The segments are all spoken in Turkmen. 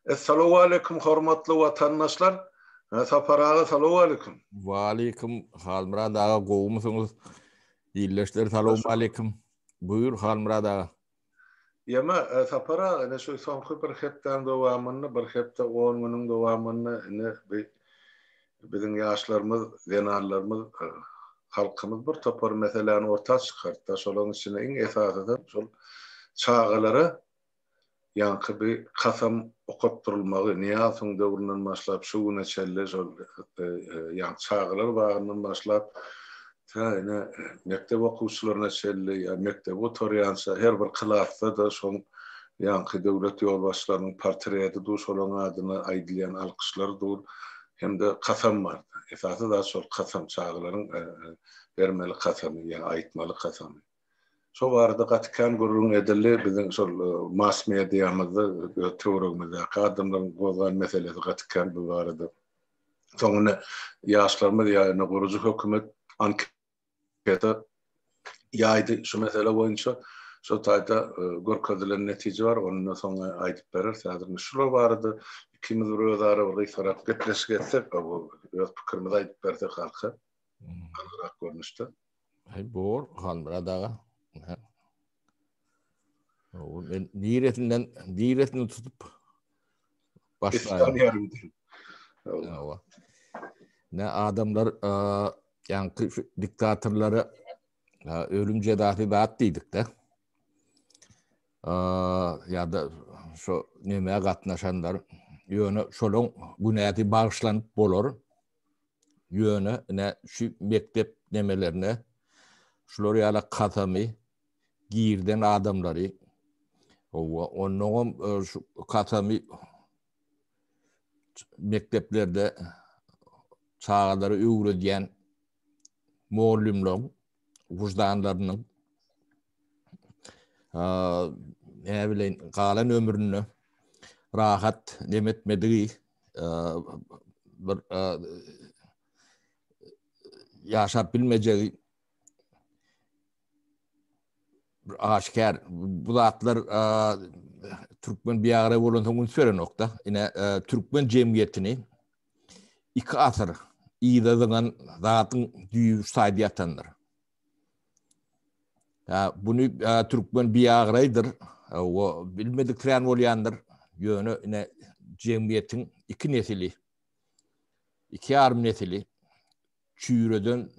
Assalamu alaikum hormatly vatandaşlar. Saparaga salamu alaikum. Wa alaikum Halmurad ağa gowmusunuz? Illeşler salamu alaikum. Buyur Halmurad ağa. Yama sapara ne şu sonku bir hepten dowamını bir hepte 10 günün dowamını ne bizim yaşlarımız, zenarlarımız, halkımız bir topar meseleni ortaya çıkarttı. Şolun içine en esasıdır şol çağalara yankı bir kasam okutturulmağı, niyazın dövründen başlap şu güne çelle şol yani çağalar bağından başlap yani mektep okuvchilarına çelle ya mektep otoryansa her bir klasda da şol yankı devlet yolbaşçılarının portreti du şolun adına aydılyan alkışlar dur hem de kasam var. Esası da şol kasam çağaların vermeli kasamı yani aytmalı kasamı. Şo barada gatkan gurrun edildi bizim şol mass mediamızda töwregimizde adamların gozgan meselesi gatkan bu barada. Soňra ýaşlarymyz ýa-ni gurucu hökümet anketa ýaýdy şu mesele boýunça şo taýda görkezlen netije bar onuň soňra aýdyp berer. Häzir şular barada ikimiz özara bir sorap getleşik etsek bu öz pikirimizi aýdyp bersek halka anarak görnüşdi. Hay bor Halmurad ağa. Ben niretini tutup başlayalım. Ne adamlar yani diktatörleri ölüm cezası dağıttıydık da ya da şu nemeye katnaşanlar yönü şolun günahı bağışlanıp bolor yönü ne şu mektep nemelerine şuları yala katami girden adamları onun şu katami mekteplerde çağları öğrediyen muallimlerin vicdanlarının ne bileyim kalan ömrünü rahat demetmediği bir yaşap bilmeyeceği aşikar. Bu zatlar Türkmen bir ara volunteer'un söyle nokta. Yine Türkmen cemiyetini iki asır iğdadığın zatın düğü saydiyatanlar. Bunu Türkmen bir ağraydır. O bilmediklerini olayandır. Yönü yine cemiyetin iki nesili, iki yarım nesili çüğreden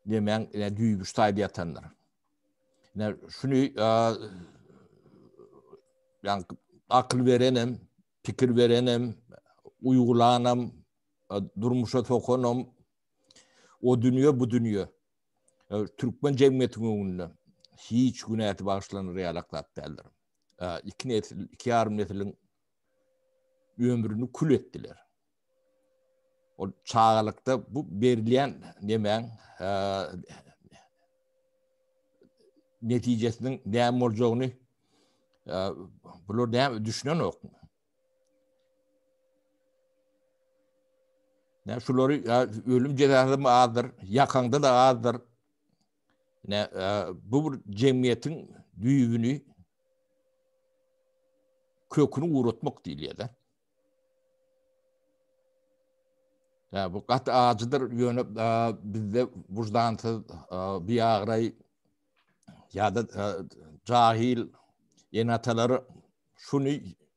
demen yine düğü saydiyatanlar. Yani şunu yani akıl verenem, fikir verenem, uygulanam, durmuşa sokanam, o dünya bu dünya. Türkmen cemiyetinin önünde hiç günahı bağışlanır yalaklat derler. İki yarım neslin ömrünü kül ettiler. O çağalıkta bu verilen demen neticesinin ne olacağını bunu düşünen yok. Ne şuları ölüm cezası mı azdır, yakanda da azdır. Ne bu cemiyetin düğünü kökünü uğratmak değil ya da. Ya bu kat ağacıdır yönü bizde vicdansız bir ağrayı ya da cahil yenataları şunu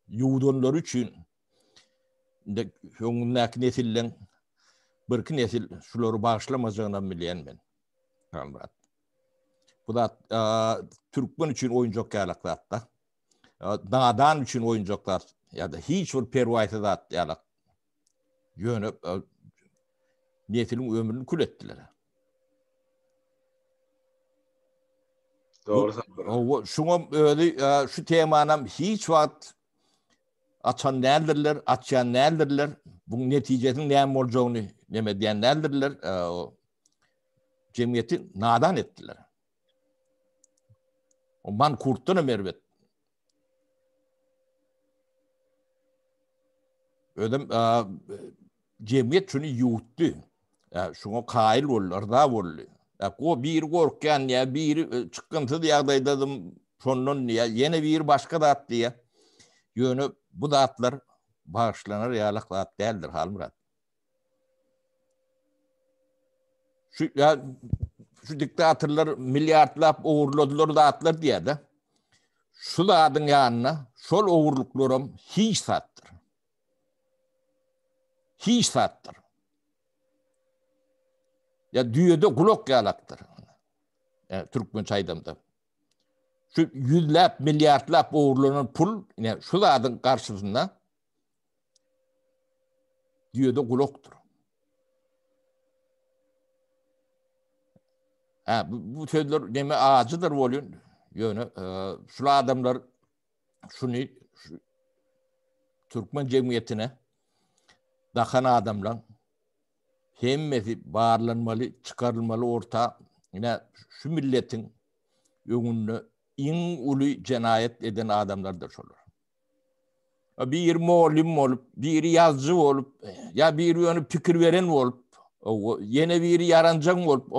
yuğdonlar için de önündeki nesilden bir nesil şuları bağışlamayacağından bilen ben. Halbuki bu da Türkmen için oyuncak yalaklar. Dağdan için oyuncaklar ya da hiç bir pervayete da yalak. Yönü nesilin ömrünü kül ettiler. Doğru. Şuna öyle şu temanam hiç vakit açan nelerdirler, açan nelerdirler, bunun neticesinin ne olacağını demediyen nelerdirler, cemiyeti nadan ettiler. O man kurttuğunu mervet. Ödem cemiyet şunu yuğuttu. Şuna kail oldu, arda oldu. O bir korkan ya bir çıkıntı diye adaydadım sonun ya yine bir başka da attı ya. Yönü bu zatlar bağışlanar yalak zat değildir Halmurat. Şu diktatörler milyartlap uğurladılar zatlar diye de şu zatın yanına şol uğurluklarım hiç sattır. Hiç sattır. Ya dünyada kulak yalaktır. Yani Türkmen çaydamda. Şu yüzlap, milyartlap uğurlanan pul, yani şu zatın karşısında dünyada kulaktur. Bu sözler deme ağacıdır volun. Yönü, şu adamlar şunu Türkmen cemiyetine dakan adamlar hemmeti bağırlanmalı, çıkarılmalı orta. Yine şu milletin önünü in ulu cenayet eden adamlardır şolar. Bir muallim olup, bir yazıcı olup, ya bir yönü fikir veren olup, yine bir yarancak olup,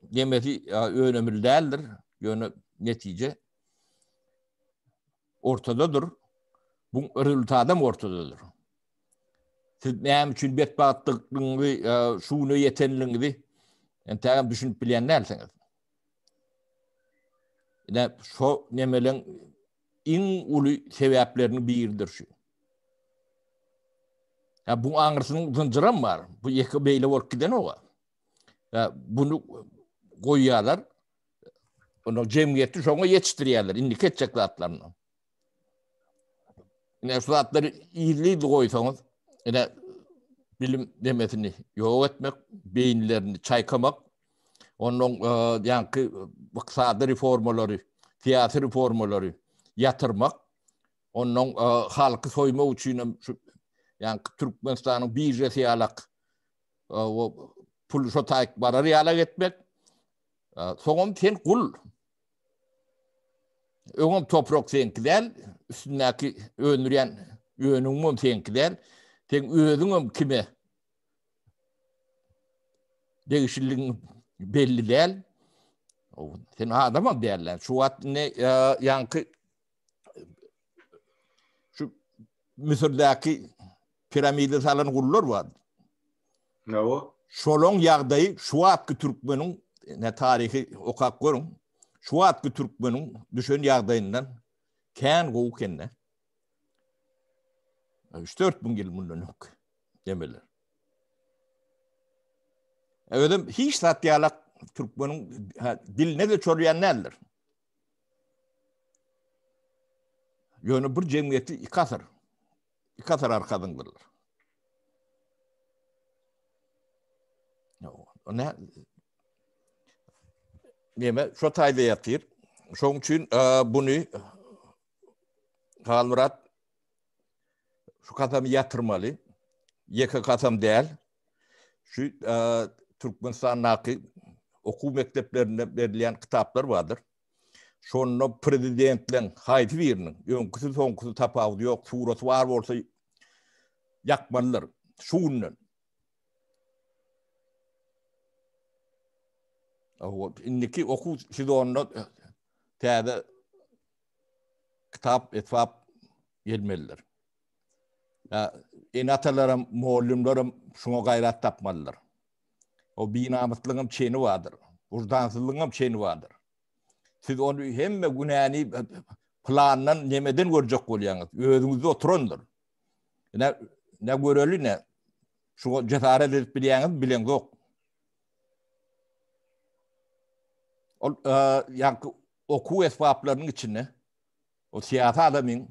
demeti önemli değildir. Yönü netice ortadadır. Bu resultadım ortadadır. Siz neyim için bedbahtlıklığını, şunu yetenliğini, yani düşünüp bilen nersiniz? Yani şu nemelen en ulu sebeplerini biridir şu. Ya bu anırsının zıncırım var. Bu yeki beyle olup giden o var. Ya bunu koyuyorlar. Onu cemiyeti sonra yetiştiriyorlar. İndik edecekler atlarını. Yani şu atları iyiliği de koysanız, yani bilim demesini yok etmek, beyinlerini çaykamak, onun yankı iktisadi reformaları, siyasi reformaları yatırmak, onun halkı soyma için yani Türkmenistan'ın bir resiyalak o pul şotayık bararı yalak etmek, soğum sen kul. Öğüm toprak senkidel, üstündeki önüren önümüm senkidel, sen özünüm kime değişikliğin belli değil. Sen adamım derler. Şu at ne yankı şu Mısır'daki piramidi salan kullar var. Ne o? Şolon yağdayı şu atkı Türkmen'in ne tarihi okak görün. Şu atkı Türkmen'in düşün yağdayından kâin koğu kendine. 3-4 bin yıl bundan yok. Demeler. Öyle hiç satyalak Türkmen'in diline de çoruyan neler? Yönü bir cemiyeti ikatır arkadındırlar. Ne? Neme? Şu tayda yatır. Şunun için bunu Halmurat şu katamı yatırmalı. Yeka katam değil. Şu Türkmenistan'daki okul mekteplerinde verilen kitaplar vardır. Şonun prezidentlen haydi birinin. Önküsü sonkusu tapağı yok. Surası var olsa yakmalılar. Şunun. İndiki okul sidonunda teyde kitap etfap gelmeliler. Enatalarım, muallimlerim şuna gayret tapmalılar. O binamutlığım çeni vardır. Vurdansızlığım çeni vardır. Siz onu hemme günahını plandan nemeden görecek oluyorsunuz. Özünüzde oturundur. Ne göreli ne? Şu cesaret edip bilen yok. Yani oku esbaplarının içine o siyasi adamın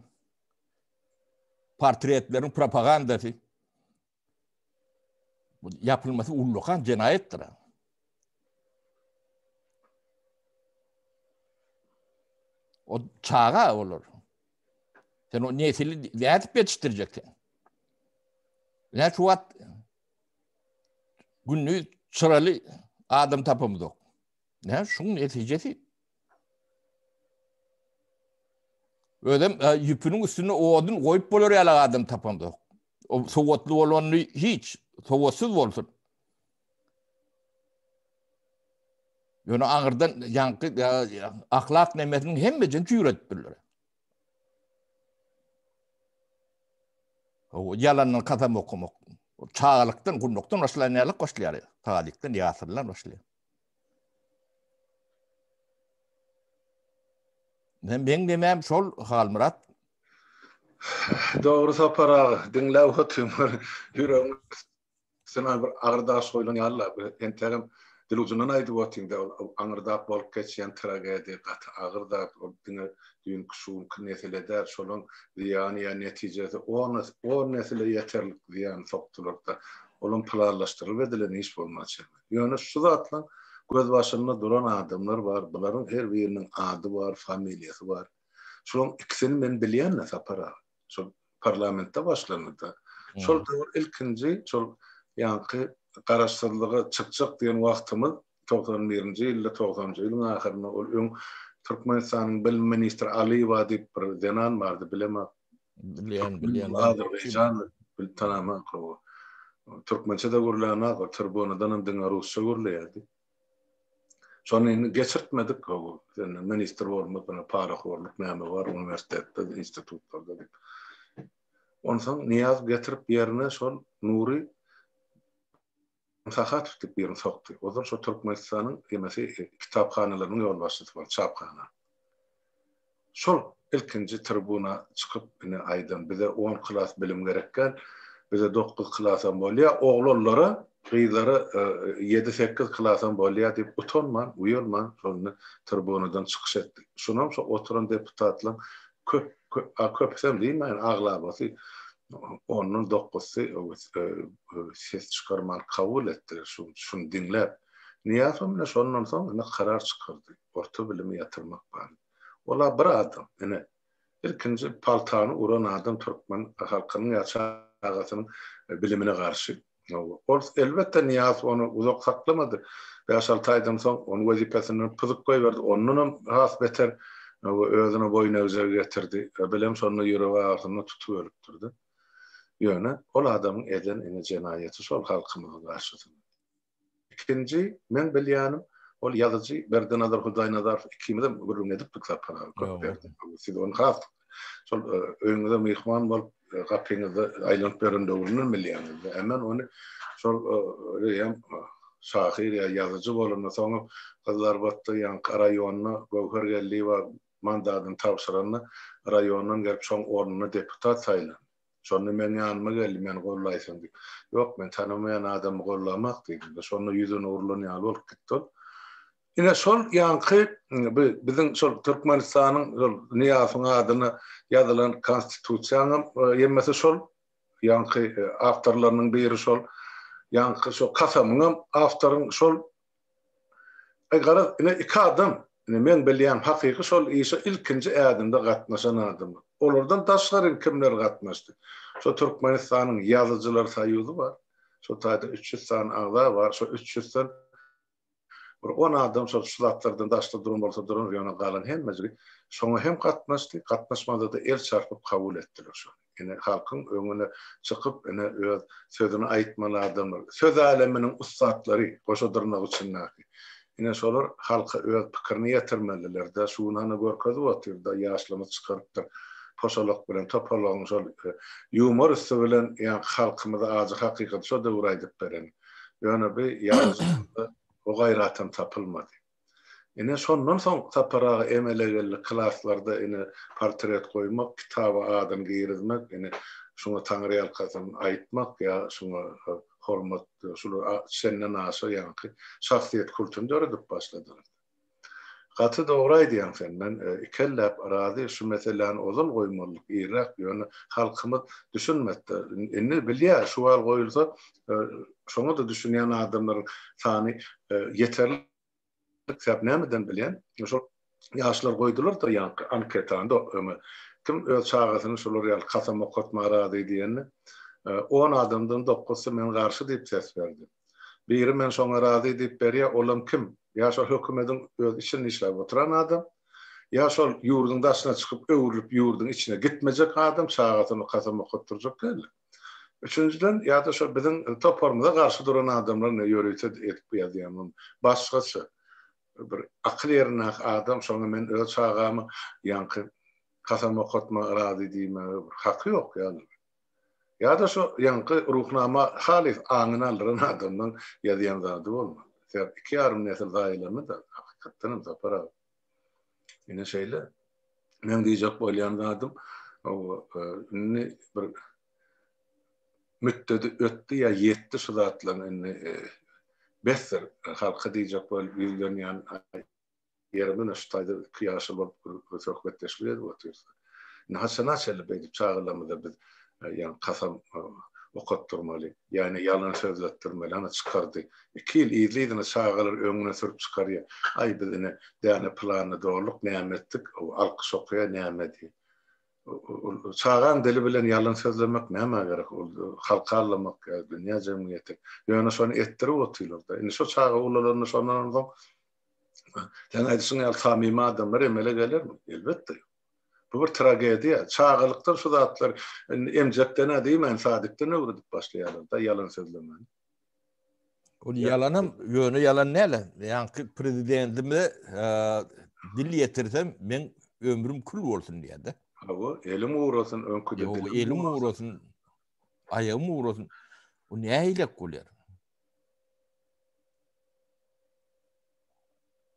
portretlerin propagandası yapılması ullukan cinayettir. O çağa olur. Sen o nesili ne edip yetiştireceksin? Ne şu an günlük sıralı adam tapımız yok. Ne? Şunun neticesi. Öyle yüpünün üstüne o odun koyup bolur ya adam tapımız yok. O soğutlu olanı hiç soğutsuz olsun. Yani ağırdan yankı ahlak nimetinin hemmecini cüret bilirler. O yalanın katam okumak. Çağalıktan, kunnuktan başlayanyalık başlayar. Tağalıktan yasırlar başlayar. Ben demem şol hal Murat. Doğru sapara dinle otuymur. Yüreğim sana bir ağırda soylan yalla. Enterim dil ucundan aydı otinde. Ağırda bolup geçen tragedi. Ağırda düğün kuşun kınesile der. Şolun ziyani ya neticesi. O nesile yeterlik ziyan soktular da. Onun planlaştırılıp edilen iş olmaz. Yani şu zatla göz başında duran adamlar var. Bunların her birinin adı var, familyası var. Şolun ikisini ben biliyen ne sapara. Şol parlamentte başlandı. Şol ilkinci, şol yankı garaşdyrlygy çıkacak diyen wagtymyz 91-nji ýylda 90-njy ýylyň ahyrynda ol öň Türkmenistanyň bilim ministri Aliýew diýip bir denan bardy, bilemem. Bilýän. Azerbaýjan bil tanama gowy. Türkmençe de gürläna, tribunadanym diňe rusça gürleýärdi. Şonu geçirtmedik gowy. Ministr bolmak, para horluk näme bar universitetde, institutlarda. Ondan Niyaz getirip yerine şol Nuri Sahat tip yerini soktu. O da şu Türkmenistan'ın emesi kitaphanelerini yol başlattı var, çapkhana. Şol ilkinci tribuna çıkıp yine aydan bize 10 klas bilim gerekken, bize 9 klasan bolya, oğullara kıyıları 7-8 klasan bolya deyip utanman, uyulman şolunu tribunadan çıkış etti. Şunam şu oturan deputatla köpsem değil mi? Yani ağlabası onun dokusu ses çıkarman kabul ettiler. Şunu dinler. Niyazım şondan sonra karar çıkardı. Orta bilimi yatırmak var. Ola bir adam. Yani ilkinci paltanı uğran adam Türkmen halkının yaşagasının bilimine karşı. Elbette Niyaz onu uzak saklamadı. 5-6 aydan sonra onun vazifesini pızık koyverdi. Onun has beter özüne boyuna özel getirdi. Bilem sonra yüreği ağzını tutuverip durdu. Yöne, ol adamın eden ene cenayeti şol halkımıza karşısında. İkinci, men bilýänim, ol yazıcı Berdenazar Hudaynazar ikimiz de gurrun edip para verdi. Siz onu has. Şol öňüňizde mehman bolup gapyňyzda aýlanyp berende urunur bilýäňiz. Hemen onu şol hem şahir ya yazıcı bolanda soňra Kızlarbatda ýa raýonyna gowher geldi we mandatyny tapşyranyny raýondan gelip şoň ornuna deputat saýlandy. Şonu men ýanyma geldi, men gollaýsam diýip. Ýok, men tanamayan adamy gollamak diýdim. Şonu ýüzüne urulany alyp gitdi. Ine şol ýanky biziň şol Türkmenistanyň şol Niýazyň adyna ýazylan konstitusiýanyň ýemesi şol ýanky awtorlarynyň biri şol ýanky şol kasamyň awtoryň şol gara ine iki adam men bilýän hakyky şol işe ilkinji ädimde gatnaşan adam. Olardan taşgary kimler gatnaşdy. Şo Türkmenistanyň ýazyjylar saýyzy bar. Şo taýda 300 san agza bar. Şo 300 san bir 10 adam şo şulatlardan daşda durum bolsa durum ýöne galan hemmesi şoňa hem gatnaşdy, gatnaşmada da el çarpyp kabul etdiler şo. Ine halkyň öňüne çykyp ine öz sözüni aýtmaly adamlar, söz aleminiň ustatlary goşadyrnak üçin ine şolar halka öz pikirini ýetirmeliler de şuňany görkezip oturda ýaşlamy çykarypdyr. Poşalak bilen topalagyň şol humor üstü bilen ýa halkymyza azy hakykat şo da uraýdyp beren. Ýöne bir ýazyjda o gaýratym tapylmady. Ine şondan soň tapara emelegeli klaslarda ine portret goýmak, kitaba adam girizmek, ine şoňa taňry ýalkasyny aýtmak ýa şoňa hormat, şunu senden aşağı ýanky şahsiýet kulturyny öğrenip başladylar. Gaty dogry diýen sen, men ikellep arazy şu meseleni ozal goýmalyk, Irak ýöne halkymyz düşünmekde. Indi bilýär, şu wal goýulsa, şoňa da düşünýän adamlaryň sany yeterli sebäp nämeden bilýän? Şol ýaşlar goýdular da ýanky anketanda kim öz çağasyny şolar ýaly kasam okutma arazy diýeni 10 adamdan 9-sy men garşy diýip ses berdi. Biri men şoňa razy diýip berýär, olam kim? Ya şol hökümetiň öz işini işläp oturan adam, ya şol ýurduň daşyna çykyp öwrülip ýurduň içine gitmejek adam, çağatyny kasam okutturjak geldi. Üçüncüden ya da şol biziň topormyza garşy duran adamlar ne ýöreýse etip ýazýan. Başgaçy bir akly ýerine adam şoňa men öz çağamy ýanky kasam okutma razy diýme haky ýok ýaly. Ya da şu yankı ruhnama halis anını aldıran adamdan yazıyan zadı olma. Sen 2,5 nesil dayılarını da hakikaten zapara. Yine şeyle men diyecek bolyan zadım o ne bir müddeti öttü ya yetti şu zatlan besser halka diyecek bol milyon yani yerden aşağıda kıyaşı bol sohbetleşmeye oturuyoruz. Hasana şöyle bir çağrılamada biz yani kasam okutturmalı. Yani yalan sözlettirmeli. Ana çıkardı. 2 yıl izleydiğine çağrılar önüne sürüp çıkarıyor. Ay bizine değerli planı doğruluk nimettik. O alkış okuya nimeti. Çağan dili bilen yalan sözlemek neme gerek oldu. Halkarlamak dünya cemiyeti. Yani şonu ettirip otuyorlar. Yani şu çağı ulalarını sonradan da sen aydırsın ya samimi adamlar emele gelir mi? Elbette. Bu bir tragediya. Çağılıktan şu zatlar emcekten ne diyeyim en sadıktan ne uğradık başlayalım da yalan sözlemen. O yalanım yönü yalan neyle? Yani prezidentime dil yetirsem ben ömrüm kül olsun diye de. Bu elim uğrasın önküde Yo dilim elim uğrasın, ayağım uğrasın. O ne eylek koyar?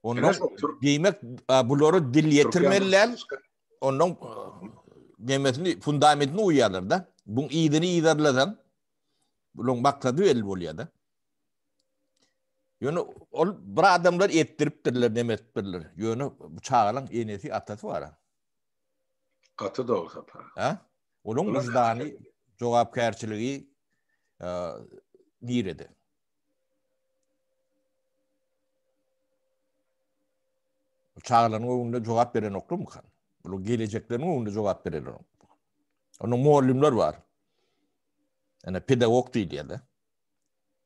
Onun demek bunları dil yetirmeliler. Onun demesini fundamentini uyarlar da. Bunun iyiliğini iyilerlerden bunun maksadı el oluyor da. Yani bir adamlar ettiriptirler demettirler. Yani bu çağılan enesi atası var. Katı da olsa para. Ha? Onun vicdanı, cevapkarçılığı nirede. Çağılanın önünde cevap veren oklu mu kan? Bu geleceklerin önünde cevap veren oklu. Onun muallimler var. Yani pedagog değil ya da.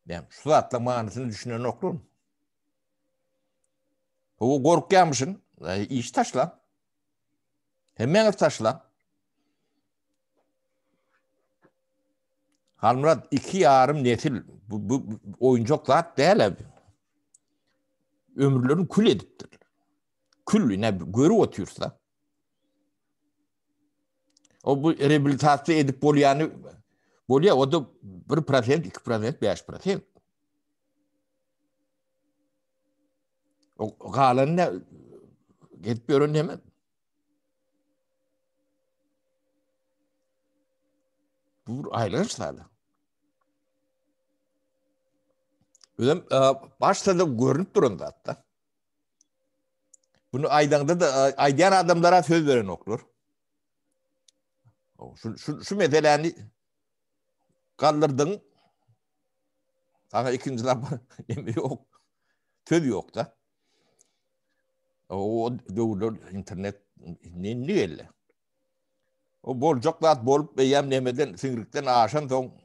Yani şu zatla manasını düşünen oklu mu? O korkuyamışsın. İş taşla. Hemen taşla. Halmurat 2 yarım nesil bu oyuncak zat değil abi. Ömürlerini kül ediptir. Kül ne görü otuyorsa. O bu rehabilitasyon edip bolyanı bolya o da 1%, 2%, 5%. O kalan ne gidip öğrenemem. Bu aylar sağlı. Öyle başta da görünüp durun da hatta. Bunu aydanda da aydayan adamlara söz veren okur. Şu meseleni kaldırdın. Sana ikinci laf yok. Söz yok da. O dövülür internet ne öyle. O bolcaklat bolup beyem nemeden sinirlikten aşan son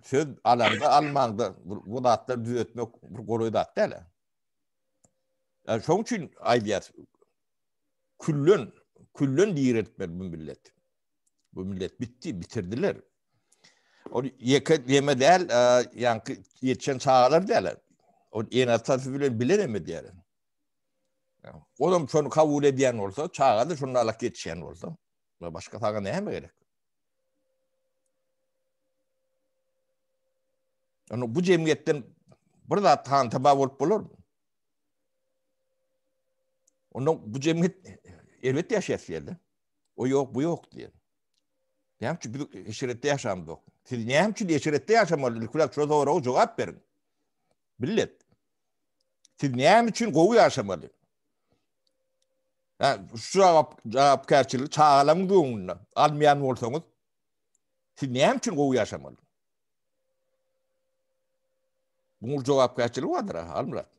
söz alanda almanda bu datlar düzeltmek kolay dat değil. Yani şunun için aydiyat küllün diretmeli bu millet. Bu millet bitti, bitirdiler. O yeme değil, yani yetişen çağlar değil. O en asası bilemedi yani. Oğlum şunu kabul ediyen olsa, çağa da şunu alak yetişen olsa, başka sağa neye mi gerek? Yani bu cemiyetten burada taba olup olur mu? Onun bu cemiyet elbette yaşayasıydı. O yok, bu yok diye. Ne için bir eşirette yaşam yok. Siz ne için eşirette yaşamalı? Kulak şu doğru o cevap verin. Millet. Siz ne için kovu yaşamalı? Yani şu cevapkarçılığı çağalan doğumunda almayan olsanız siz ne için kovu yaşamalı? Bunun cevapkarçılığı vardır ha, Almurat.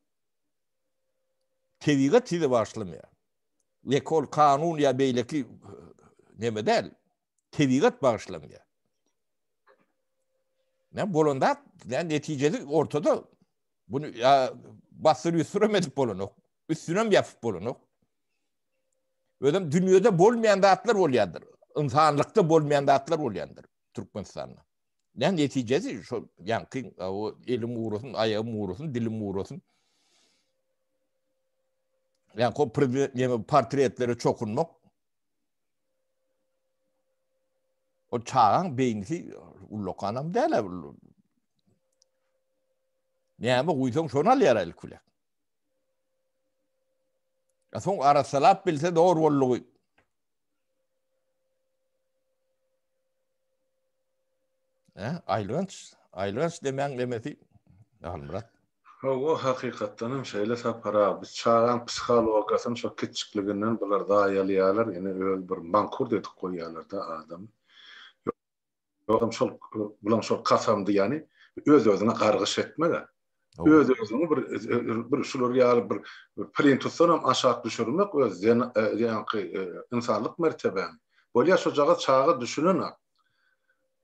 Tevigat size başlamıyor. Ekol, kanun ya beyleki neme değil. Tevigat başlamıyor. Ne bolonda yani neticede ortada. Bunu ya bastırı üstüremedik bolonu. Üstüne mi yapıp bolonu? Öyle dünyada bolmayan dağıtlar oluyordur. İnsanlıkta bolmayan dağıtlar oluyordur. Türkmenistan'da. Yani neticesi şu yani o elim uğrasın, ayağım uğrasın, dilim uğrasın. Yani portretlere çokunmak o çağın beynisi ulluk anam dele. Näme guýsaň şonu alýar kulak. Soň arasalap bilse doğru bollugy. Aylans demeň demesi. Almrat. O hakykatdan şeýle sapara biz çağan psihologasyny şo kiçikliginden bular daýalýarlar, ýene öz bir mankur dedik goýýarlar da adam. Ýogam şol bulan şol kasamdy ýani öz-özüne gargyş etmeli. Öz-özüne bir şular ýaly bir print tutsanam aşağı düşürmek öz ýani insanlyk mertebe. Bolýa şo jaga çağa düşünenä.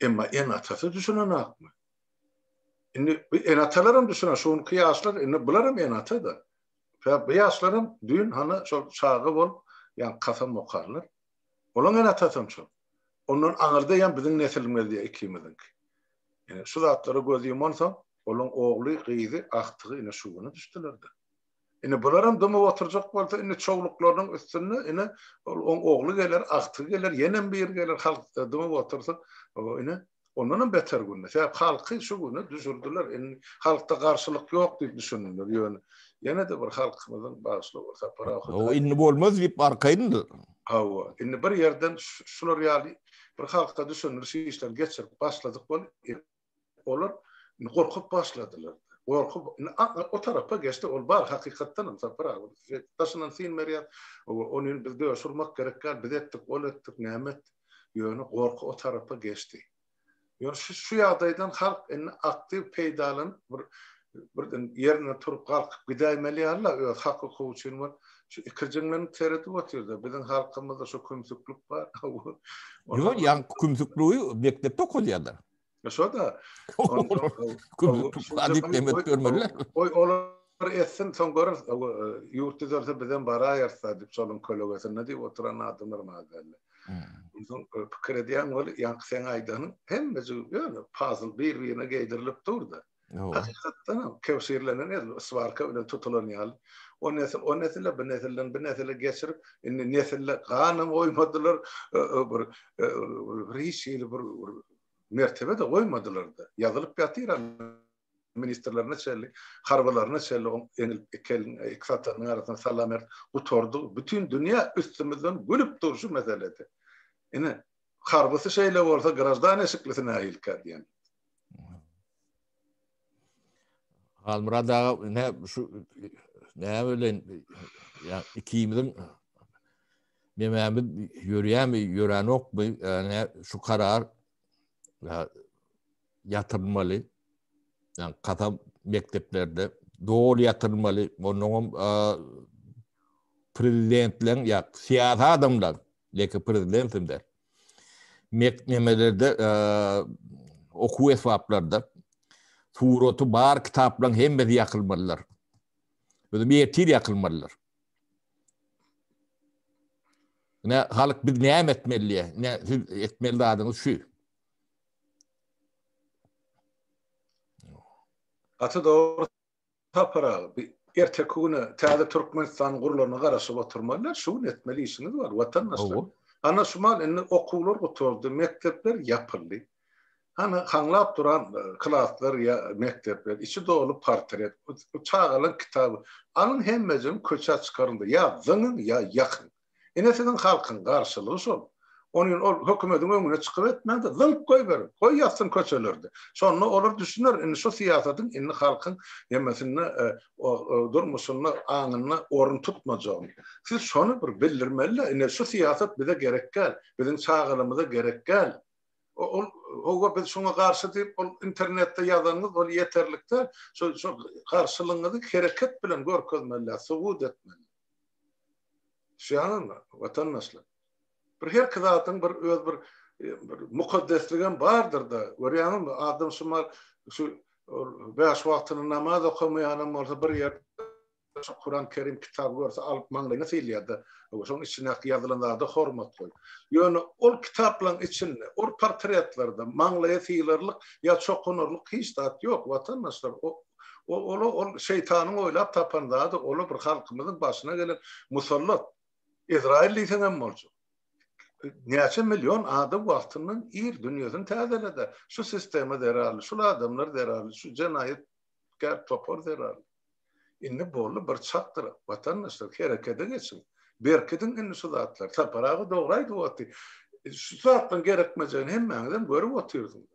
Emma en atasy düşünenäkmi? Indi en atalarım düşünen şoň kıyaslar, indi bularım en atada. Ve bu yaşlarım dün hana şol çağı bol, yani kasam okarlar. Olan en atasım şol. Onun aňyrda ýa biziň nesilimiz diye ikimizink. Yani şu zatlara gözüýüm olsa, olan oğlu, gyzy, aktygy ine şuwuna düşdilerdi. Indi bularım dama oturjak bolsa, indi çoğluklaryň üstünde ine oğlu geler, aktygy geler, ýene bir geler halkda dama otursa, ine ondan beter günde. Sebäp halky şu güne düşürdüler. Halkda garşylyk ýok diýip düşünýär. Ýene de bir halkymyzyň başly bolsa para. O inni bolmaz diýip barkaýyndy. Hawa. Indi bir ýerden şular ýaly bir halkda düşünür, şu işler geçirip başladyk bol. Olar gorkup başladylar. Gorkup o tarafa geçti. Ol bar hakykatdan para. Taşynan sin merýät. Onun bizde öşürmek gerekler. Biz etdik, ol etdik, nämet. Ýöne gorku o tarafa geçti. Yani şu ýagdaýdan halk aktiv peýdalan birden ýerine turup kalkyp gideýmelýärler, öz hakyky üçin var. Şu ikirjiňden teredip oturdy. Biziň halkymyzda şu kümsüklük bar. Ýok, ýa kümsüklüği mekdepde okulýarlar. Şo da kümsüklük adyp demet görmeliler. Olar etsin soň görür, ýurtda dörse bizen baraýarsa diýip şolun kolegasyna diýip oturan adamlar magally. Bizim pikir edýän ol ýanky sen aýdanyň hemmesi ýöne puzzle bir-birine geýdirilip durdy. Hakykatdan kewşirlenen svarka bilen tutulan ýaly. O nesille bir nesille geçirip nesille ganam oýmadylar, bir işiýli bir mertebe de oýmadylar da. Ýazylyp ýatyr ministerlerine çelli, harbalarına çelli, iktisatlarının arasında salamer utordu. Bütün dünýä üstümizden gülüp duruşu meselede. Ine harbysy şeýle bolsa grajdan eşiklisine aýylkar diýen. Almurad ağa ne bilen ya ikimizin mememiz ýören okmy, yani şu karar yatırılmalı. Yani kata mekteplerde doğru yatırılmalı. Onun prezidentlerin ya siyasi adamlar, leki prezidentim der. Mektemelerde oku esvaplarda surotu bar kitaplan hemmesi yakılmalılar. Böyle bir etir yakılmalılar. Ne halk biz ne etmeliye? Ne siz etmeli adınız şu. Atı doğru tapara bir erteküne täze Türkmenistan gurularyna garaşyp oturmalar, şunu etmeli işiniz var vatandaşlar. Ana şumal indi okullar oturdu, mektepler yapıldı. Ana hanlap duran klaslar ya mektepler içi dolu portret, çağalan kitabı. Anın hemmezin köçe çıkarındı. Ya zının ya yakın. Enesinin halkın karşılığı şol. Onun hökümetin öňüne çykyp etmedi. Zınk koyber. Koy yatsın köçelerde. Sonra olur düşünür. Şu siyasetin inni halkın yemesini durmuşunu aňyny orun tutmajağını. Siz şonu bir bildirmeli. Şu siyaset bize gerek gel. Bizim çağalymyza gerek gel. O biz şuna karşı diýip internetde ýazanyňyz ol ýeterlikde. Şu karşylygyňyzy hereket bilen görkezmeli, subut etmeli. Şuňa vatandaşlar bir her kızatın bir öz bir mukaddesligen bardır da. Görýäňmi adam şumar şu beş wagtyny namaz okumaýanam bolsa bir ýer Kur'an-ı Kerim kitabı görse alıp maňlaýyna silýärdi. Şoň içine ýazylanlarda hormat koy. Ýöne ol kitaplaryň içinde, ol portretlerde maňlaýa silýärlik ýa çokunurlyk hiç zat ýok vatandaşlar. O şeytanyň oýlap tapandady, ol bir halkymyzyň başyna gelen musallat. İsrail diýsen hem bolsa. neçe milyon adam wagtynyň ir dünýäden täzelede. Şu sisteme derali, şu adamlar derali, şu cenayet gär topar derali. Inni bolly bir çakdyr. Watandaşlar herekete geçsin. Berkedin inni şu zatlar. Taparagy dograýdy wagty. Şu zatdan gerekmejeni hemmäňden görüp oturdum.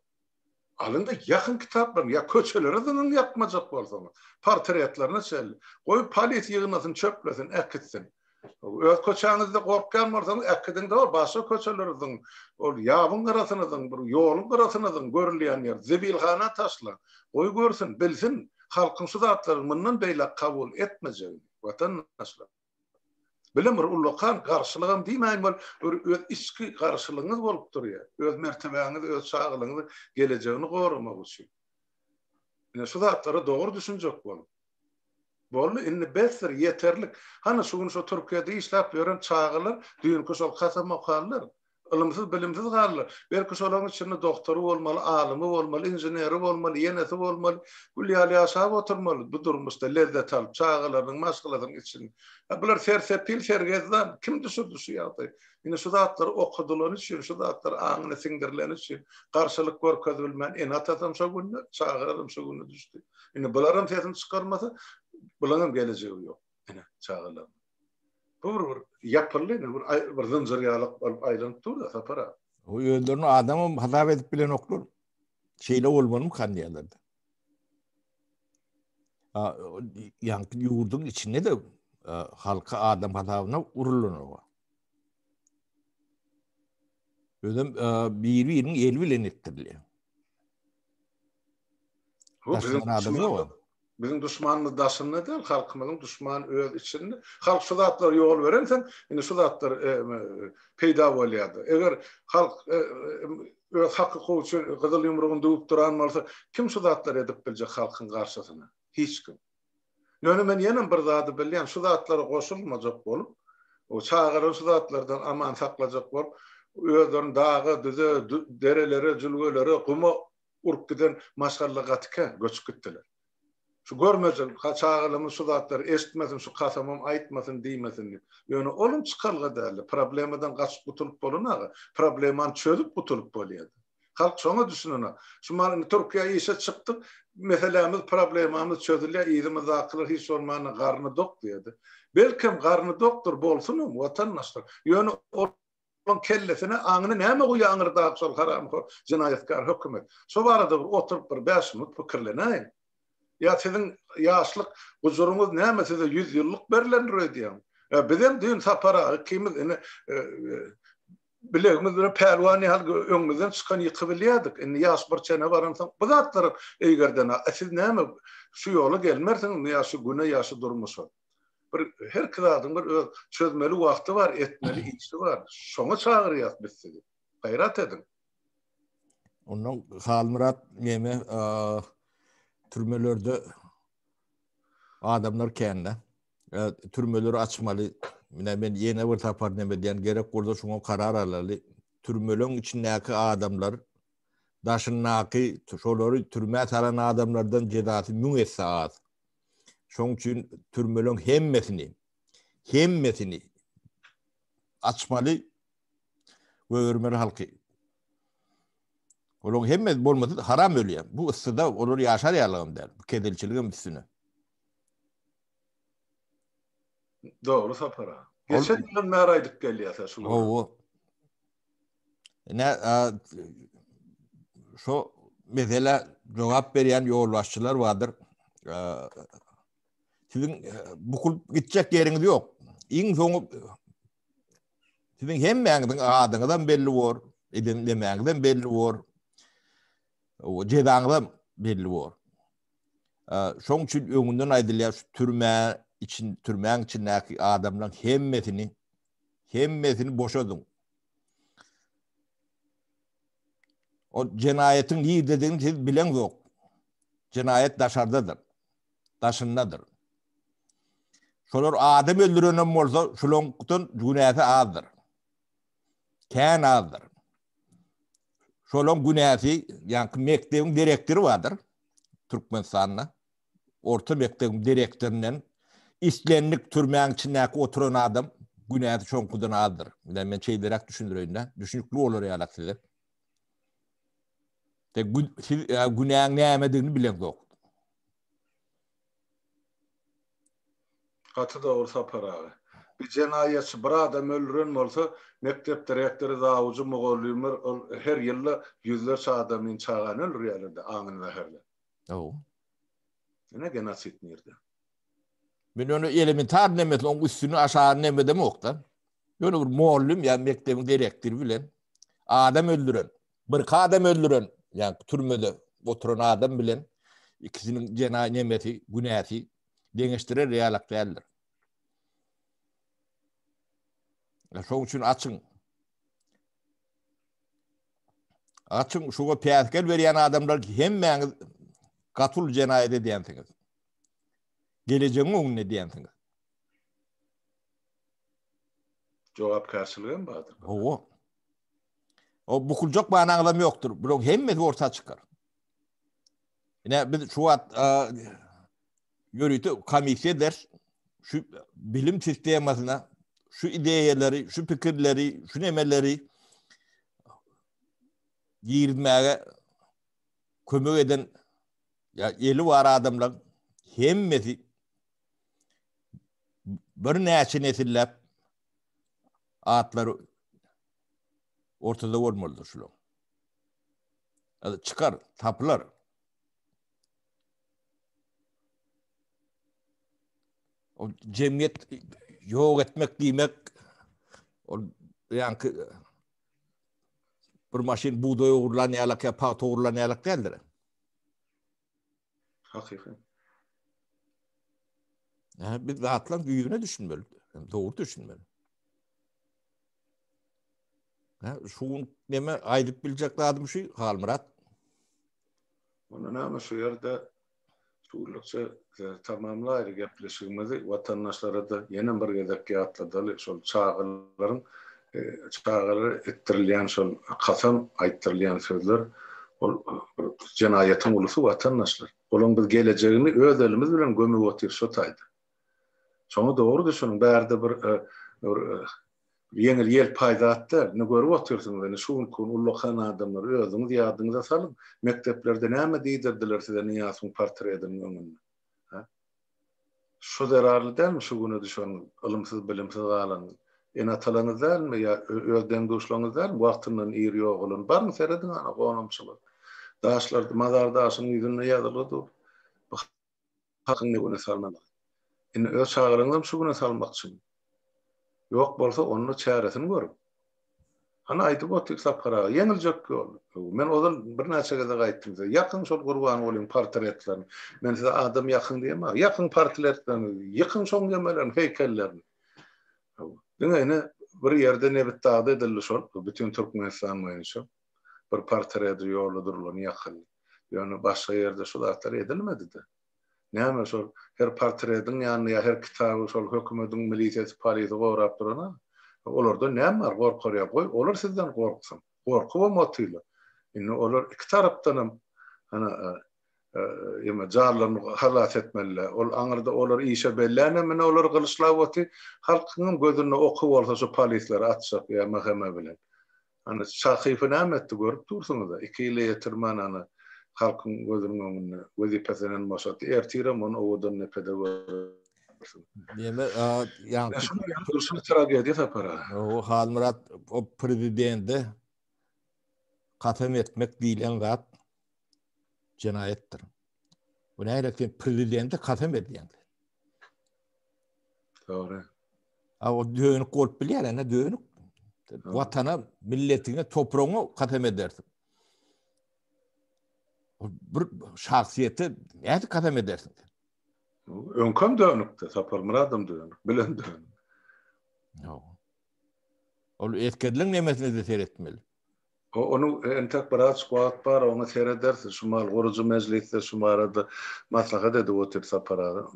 Alında yakın kitaplar, ya köçelerden yapmacak bolsaňyz. Portretlerini çel. Goýup palet ýygnasyn çöplesin, ekitsin. Öz köçäňizde gorkýan bolsaňyz, ekidin de başga köçelerden, ol ýabyň garasynyň, bir ýoluň garasynyň görülýän ýer, zibilhana taşla. Goý görsün, bilsin, halkyň şu zatlaryny mundan beýle kabul etmejegi. Watandaşlar. Bilemir ulluqan garşylygam diýmäň bol, öz içki garşylygyňyz bolup durýar. Öz mertebeňiz, öz saglygyňyz, gelejegini gorumak üçin. Ine şu zatlary dogry düşünjek bol. Bolmy inni besir yeterlik. Hana şugun şu Türkiýede işläp ýören çağılar, düýünki şol kasama okanlar, ilmsiz, bilimsiz garlar. Belki şolaryň içinde doktory bolmaly, alymy bolmaly, injeneri bolmaly, ýenesi bolmaly, gülýäli ýaşap oturmaly. Bu durmuşda lezzet alyp çağılaryň, maşgalaryň içinde. Bular sersepil sergezden kim düşürdü şu ýagdaý? Ine şu zatlar okudylar üçin, şu zatlar aňyna siňdirlen üçin, garşylyk görkezilmän en atatam şu günde, çağılarym şu günde düşdi. Ine bularym sesini çykarmasa, bularym gelejegi ýok. Ine çağılar. Bu yapyrly, bir zynjyr ýalyk aýlanyp durdy sapara. O ýöldürni adamym hatap edip bilen oklar. Şeýle bolmanym kandiýalarda. Ýanky ýurduň içinde de halka adam hatabyna urulanýar. Özüm bir-biriniň el bilen etdirler. Bizim düşmanymyz daşynda değil, halkymyzyň düşman öz içinde. Halk şu zatlar ýol berensen, indi şu zatlar peýda bolýardy. Eger halk öz hakkı gowy gyzyl ýumrugyny döwüp duran bolsa, kim şu zatlar edip biljek halkyň garşysyna? Hiç kim. Ýöne men ýene bir zady bilýän, şu zatlara goşulmajak bolup, o çağıran şu zatlardan aman saklajak bolup, özlerini dağı, düze, dereleri, jülgelere, guma urup giden maşgarlygatyka göçüp gitdiler. Şu görmejen, çağırlymyz şu zatlar eşitmesin, şu kasamam aýtmasyn, diýmesin. Ýöne olum çykalga däl, problemden gaçyp gutulup bolanaga, probleman çözüp gutulup bolýar. Halk şoňa düşünýär. Şu mal Türkiýe işe çykdyk, meselämiz, problemamiz çözülýär, ýerimiz aklyr hiç olmagyna garny dok diýdi. Belkim garny doktor bolsunum, watandaşlar. Ýöne on kellesine aňyny näme goýaňyr da şol haramkor jinaýatkar hökümet. Şo barada oturup bir 5 minut pikirlenäýin. Ya sizin ýaşlyk gujurumuz näme size 100 ýyllyk berilendir diýen. Bizim düýün sapara kimiz ine bilegimiz bilen pälwany hal öňümizden çykan ýykyp bilýärdik. Indi ýaş bir çene baransaň bu zatlar eýgerden siz näme şu ýola gelmersiň, ýaşy güne ýaşy durmuşy. Bir her kadadyň bir öz çözmeli wagty var, etmeli işi var. Şoňa çagyrýar biz sizi. Gaýrat edin. Ondan Halmurat meme türmelerde adamlar kende. Türmeleri açmaly. Mine men ýene bir tapar näme diýen gerek bolsa şoňa karar alaly. Türmeleň içindäki adamlar daşynnaky şolary türme saran adamlardan jedaty müň etse az. Şoň üçin türmeleň hemmesini açmaly we örmeli halky. Olaň hemmet bolmasa haram ölýär. Bu ıssyda olar ýaşar ýalygym der. Kedelçiligim üstüne. Doğru sapara. Geçen yıl meraydık gelýär şu. O. Ne şu mesela cevap berýän ýolbaşçylar vardır. Sizin bukul gitjek ýeriňiz ýok. Iň soňy sizin hemmäňiziň adyňyzdan belli bor, edinlemäňizden belli bor. O jedaňyzdan belli bor. Şoň üçin öňünden aýdylýar şu türmäň içindäki adamlaryň hemmesini boşadyň. O jenayetin iyi dediğini siz bilen yok. Cenayet daşardadır. Daşındadır. Şolar adam öldürenen bolsa şolondan günäsi azdır. Kän azdır. Şolon günäsi ýa-ni mektebiň direktori vardır. Türkmenistanda. Orta mektebiň direktorinden islenlik türmäň içindäki oturan adam günahı çoğunkudan azdır. Men çeýderek düşündirýän, düşünükli olur ýalak sizler. Siz günahın nämedigini bilen zok. Katı da olsa para. Bir cenayetçi bir adam öldüren olsa mektep direktörü davucu mogollymyr her ýylla yüzlerçe adamyň çağany öldürýärler aňyny näherler. Ne genosit nerede? Men onu elementar nemet on üstünü aşağı nemede mokta. Ýöne bir mollüm ýa mektebiň direktiri bilen adam öldüren, bir adam öldüren, ýa türmede oturan adam bilen ikisiniň cenayet nemeti, günäsi deňeşdirer ýalak däldir. Şoň üçin açyň şuga piýaskel berýän adamlar hemmäňiz gatul cenayet edýänsiňiz. Geleceğin oňuny diýensiňiz. Jogapkärçiligim bardyr. O bukuljak banaňyzam ýokdur. Biroň hemmesi orta çykar. Ine biz şu wagt ýörüýdi komissiýa der, şu bilim sistemasyna, şu ideýaları, şu pikirleri, şu nemeleri ýirmäge kömek eden ya eli var adamlar hemmesi bir näçe nesillep atları ortada bolmalydyr şular. Çıkar, taplar. O cemiyet yok etmek diýmek o ýa-ni bir maşin buğday uğurlanýarlyk ýa pato uğurlanýarlyk däldir. Hakyky. Biz zatlaň güýüne düşünmeli. Dogry düşünmeli. Şuň neme aýdyp biljek adam şu Halmurat. Ona näme şu ýerde şuýlukça tamamlaýry gepleşigimizi watandaşlara da ýene bir gezekge atladyly şol çağılaryň çağıları ettirilýän şol kasam aýtdyrylýan sözler ol cenayetiň ulusy watandaşlar. Olaň biz gelejegini öz elimiz bilen gömüp otyr şo taýda. Şoňa dogry düşünün, bärde bir ýeňil ýel paýdatda ne görüp otyrsyňyz, şuň kun ullukan adamlar özüňiz ýadyňyza salyp, mekteplerde näme diýdirdiler size Niýasyň portretini öňünde. Şu zararly dälmi şu güne düşen ilmsiz bilimsiz galan? Enatalaňyz dälmi ýa özden goşlaňyz dälmi? Wagtyndan iri ýogulan barmy seredin ana gonamçylyk. Daşlar mazardaşyň ýüzüne ýazylydy. Hakyny güne salmaly. Ine öz çağıryňam şu güne salmakçy. Yok bolsa onu çäresini görüp. Ana aýdyp otyk sapara, ýeňiljek ol. Men ozal bir näçe gede gaýtdym. Ýakyn şol gurban bolyň portretlerini. Men size adam ýakyn diýemem. Ýakyn portretlerini, ýakyn şoň gemelerini, heykellerini. Diňe bir ýerde nebit dagdy edildi şol. Bütün Türkmenistan boýunça bir portret ýoludurlar ýakyn. Ýöne başga ýerde şol atlar edilmedi-de. Näme şol her portretiň ýanyna her kitaby şol hökümetiň milisiýasy polisiýa gorap durana. Olarda näme bar? Gorkar ýapoy. Olar sizden gorksyn. Gorku we motyla. Indi olar iki tarapdanam ana ýa-da jarlarny halat etmeliler. Ol aňyrda olar işe belläne men olar gylyşlap oty halkyň gözüne oku bolsa şu polisiýalar atsak ýa mahkeme bilen. Ana şahyfy näme etdi görüp dursunuz. Iki ýyl ýetirmen ana halkyň gözüniň öňünde wezipesinden maşat ertirem onu owadan ne pedagog. Deme ýa şunu tragediýa tapara. O Halmurat o prezidenti kasam etmek diýilen zat cenayetdir. Bu näýrekden prezidenti kasam edýän. Dogry. O döňük bolup bilýär, ana döňük. Watana, milletine, topragyna kasam edersin. Bir şahsiýeti näde kasam edersin? Öňkam dönükde, sapar adam dönük, bilen dönük. Ol etkediliň nemesini de seretmeli. Onu entek biraz wagt bar, onu seredersiz. Şumal gorucu meclisde şu arada maslahat edip otyr sapara.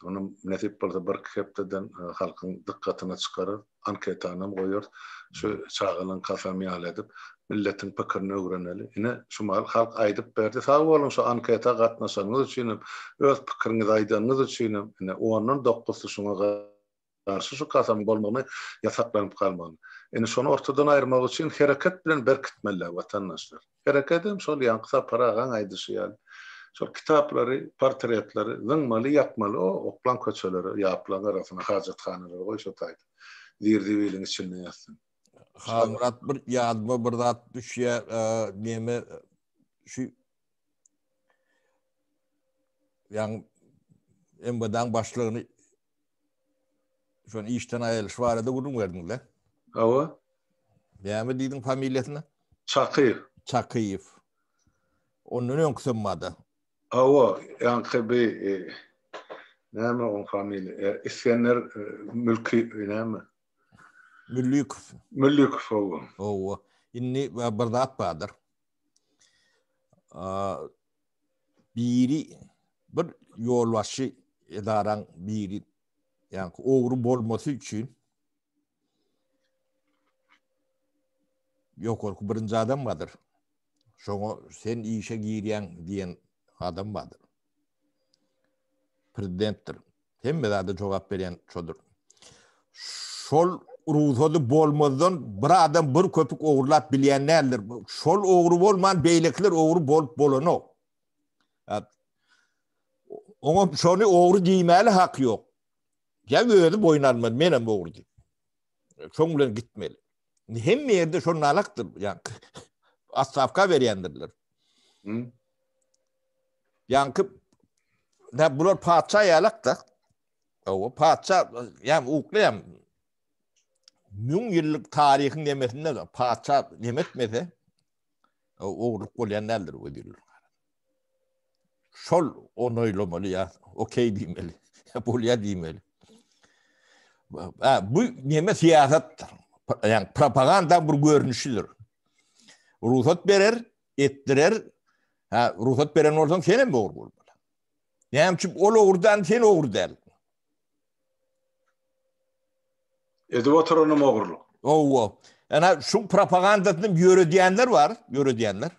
Onu nesip bolsa bir kepden halkyň dikkatyny çykarar, anketany goýar. Şu çağılan kasamy aladip milletin pikirini öwreneli. Ine şumal halk aýdyp berdi. Sag bolun şu anketa gatnaşaňyz üçin, öz pikiriňizi aýdanyňyz üçin, ine onun dokusu şuňa karşı şu kasam bolmagy ýasaklanyp kalmagy. Eni şonu ortadan ayırmak için hareket bilen berkitmeli vatandaşlar. Hareket hem şol ýankysa paragan aýdyşy ýaly. Şol kitaplary, portretleri zıňmaly, ýapmaly, o oklan köçeleri, ýaplan arasyna hajathanalary goýşatydy. Dirdiwiliň içinde ýatsyn. Murat bir ýadyma bir zat düşýär, näme şu ýa embadan başlygyny şonu işten aýrylyş barada gurun berdiňler. Awa? Näme diýdiň familiýasyna? Çakyýew. Çakyýew. Onun öňküsemmady. Awa, ýa-ni bir näme o familiýa? İskender mülki näme? Müllükov. Owa. Inni bir zat bardyr. Biri bir ýolbaşy edaraň biri ýa-ni ogry bolmasy üçin ýokarky birinji adam bardyr. Şoňa sen işe girýän diýen adam bardyr. Prezidentdir. Hemme zada jogap berýän çodur. Şol ruhsady bolmazdan bir adam bir köpük ogurlap bilýänlerdir. Şol ogry bolman beýlekler ogry bolup bolano. Oňa şonu ogry diýmäli hak ýok. Ya öýde boýnalmaly, menem ogry diýip. Şoň bilen gitmeli. Hemme ýerde şonu alakdyr, ýa astafka berýändirler. Ýa-ni bular paça ýalakda. O paça ýa uklayam 1000 ýyllyk taryhyň demesinde paça demetmese ogurlyk bolýanlardyr o diýilýär. Şol onoýlamaly ýa okey diýmeli. Bolýa diýmeli. Bu näme siýasatdyr. Yani propaganda bir görünüşüdür. Ruhsat berer, ettirer. Ruhsat beren olsan senin mi olur? Yani çünkü ol oğurdan sen oğur der. Edip oturanım oğurlu. O. Yani şu propagandasını yürü diyenler var. Yürü diyenler.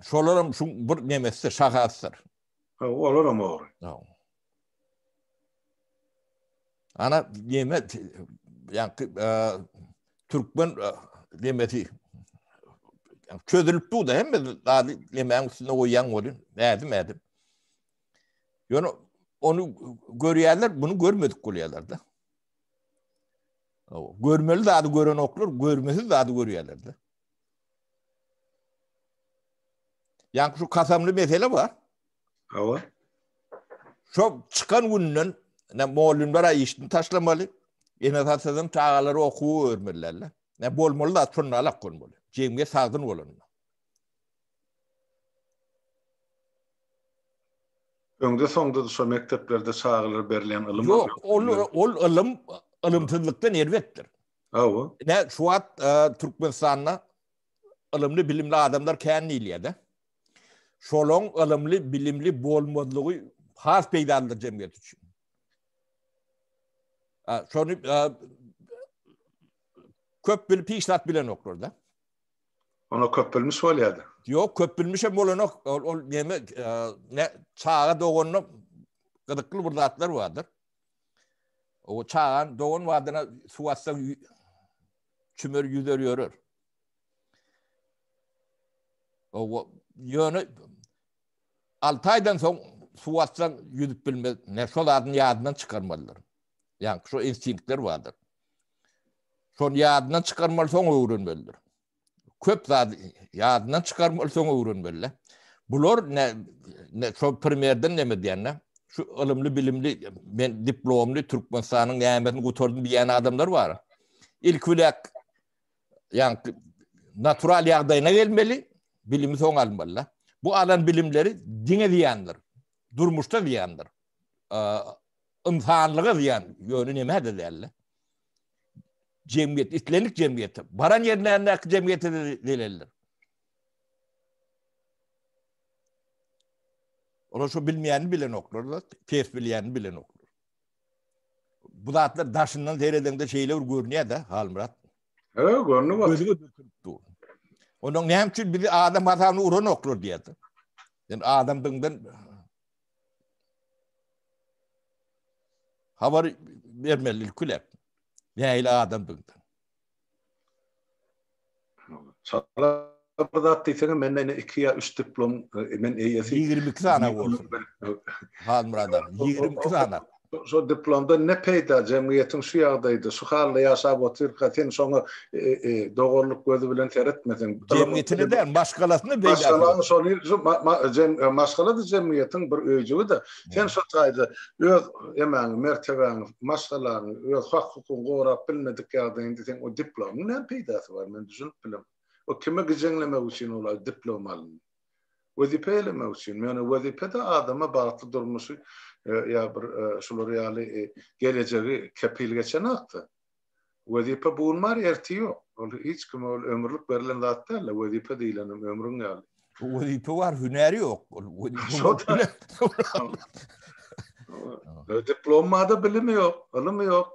Şolarım şu bir nemesi şakasıdır. Olurum oğur. Ana yemet yani Türkmen demeti çözülüp du da hem daha yemeğin üstüne koyan olun. Edim. Yani onu görüyorlar, bunu görmedik koyuyorlar da. Görmeli daha da gören okulur, görmesiz daha da görüyorlar da. Yani şu kasamlı mesele var. Hava. Şu çıkan günün ne muallimlere işini taşlamalı. Yine tasarım çağaları okuğu örmelilerle. Ne bolmalı da sonra alak konmalı. Cemge sağdın olanına. Öňde soňda da şu mekteplerde çağalar berilen ılım yok. Ol ılımsızlıktan elbettir. Hava. Ne şu an Türkmenistan'da ılımlı bilimli adamlar kendi iliyede. Şolong ılımlı bilimli bolmalığı has peydandır cemiyet için. Şonu köp bilip işlat bilen okurda. Ona köp bilmiş bolýardy. Yok köp bilmişem bolan ol ne çağa doğanlı gıdıklı bir zatlar vardır. O çağın doğan vadına su atsa çümür yüzer yürür. O yönü 6 aydan son su atsan yüzüp bilmez. Ne şolarını yadından çıkarmalılar. Yani şu instinktler vardır. Son yadından çıkarmalı son öğrenmelidir. Köp zaten yadından çıkarmalı son öğrenmeliler. Bunlar ne şu primerden ne mi diyenler? Şu ılımlı bilimli, ben diplomlu Türkmenistan'ın nimetini kurtardım diyen adamlar var. İlk vilak yani natural yağdayına gelmeli, bilimi son almalı. Bu alan bilimleri dine diyendir. Durmuşta diyendir. İnsanlığı diyen yönü neme de derler. Cemiyet, İslamik cemiyeti. Baran yerlerindeki cemiyeti de derler. Ona şu bilmeyeni bilen okulur, ters bileyeni bilen okulur. Bu zatlar daşından seyredende şeyler görünüyor da Halmurat. Evet, görünüyor var. Gözünü dökülüp dur. Onun ne için bir adam hatanı uğran okulur diyedi. Yani adamdan habar vermeli külep. Näyle adam bugün. Çala burada diýsеň menden 2 ya 3 diplom men eýesi 22 sana bolsun. Halmurada 22 sana. Şu diplomda ne peýda jemgyýetiň şu ýagdaýda şu halda ýaşap oturýar sen şoňa dogurluk gözü bilen seretmesen. Jemgyýetine de başgalasyny beýle. Başgalarny şonu maşgala da jemgyýetiň bir öýjügi de sen şu taýda öz emäň mertebäň maşgalaryny öz hak hukukyny gorap bilmedik ýagdaýynda sen o diplomyň ne peýdasy bar men düşünüp bilim. O kime gijenlemek üçin olar diplom alın. Wezipelemek üçin yani wezipede adama bagly durmuşy ya bir şular ýaly geleceği kepil geçen akta. Wezipe bulmar erti ýok. Ol hiç kim ol ömürlük berilen zat däl, wezipe diýilen ömrüň ýaly. Wezipe var, hüneri ýok. Diplomada bilimi ýok, ilimi ýok.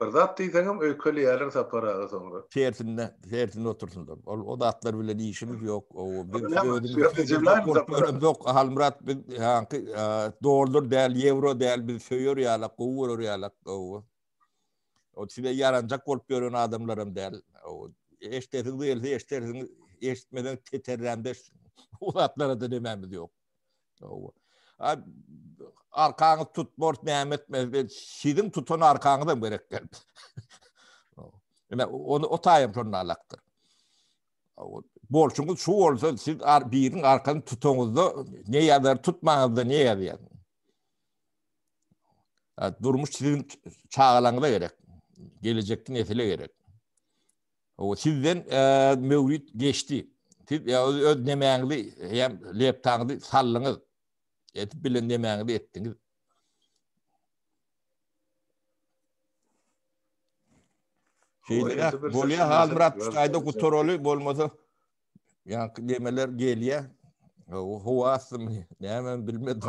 Bir zat diýsem öýkeli ýalar saparaga soňra. Tertinde otursunlar. O zatlar bilen işimiz ýok. O biz Halmurat biz hanky dollar däl, euro däl biz söýür ýaly, gowur ýaly. O size yaranjak bolup gören adamlarym däl. O eştersiz diýilse eştersiz eşitmeden teterrende o zatlara da dememiz ýok. O arkaňy tutmort nämet mezbel şidin tutan arkaňydan berek geldi. Onu o taýym şonu alakdyr. Bolşuňyz şu bolsa siz biriň arkaňy tutuňyzda ne ýadar tutmaňyzda ne ýadar. Durmuş sizin çağalaňyza gerek. Gelecekde nesile gerek. O sizden mevlid geçti. Siz öz nemäňizi hem leptaňyzy sallyňyz. Etip bilen nemäňizi etdiňiz. Bolýa Halmurat aýda gutoroly bolmasa ýa nemeler gelýär. Howasym näme bilmedim.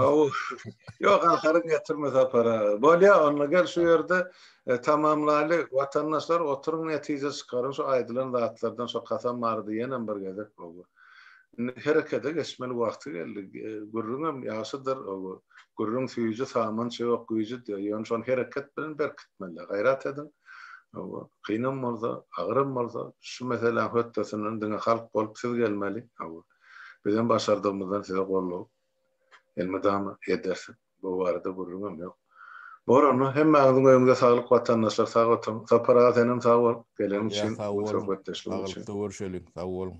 Ýok, ahyryn getirmese para. Bolýa onla gel şu ýerde tamamlaly watandaşlar oturuň netije çykaryn şu aýdylan zatlardan şu kasam bardy ýene bir gezek boldy. Herekete geçmeli wagty geldi. Gurrunam ýaşydyr o. Gurrun süýüji saman çöp güýji diýýär. Şon hereket bilen berkitmeli. Gaýrat edin. O kynam bolsa, agrym bolsa, şu mesele hötdesinden diňe halk bolup siz gelmeli. O bizim başardığımızdan size golluk. Elmadam edersin. Bu arada gurrunam ýok. Borany hemme aňyň öňünde saglyk watandaşlar sağ olun. Sapara senem sağ ol. Gelenim üçin sohbetleşmek üçin. Sağ ol.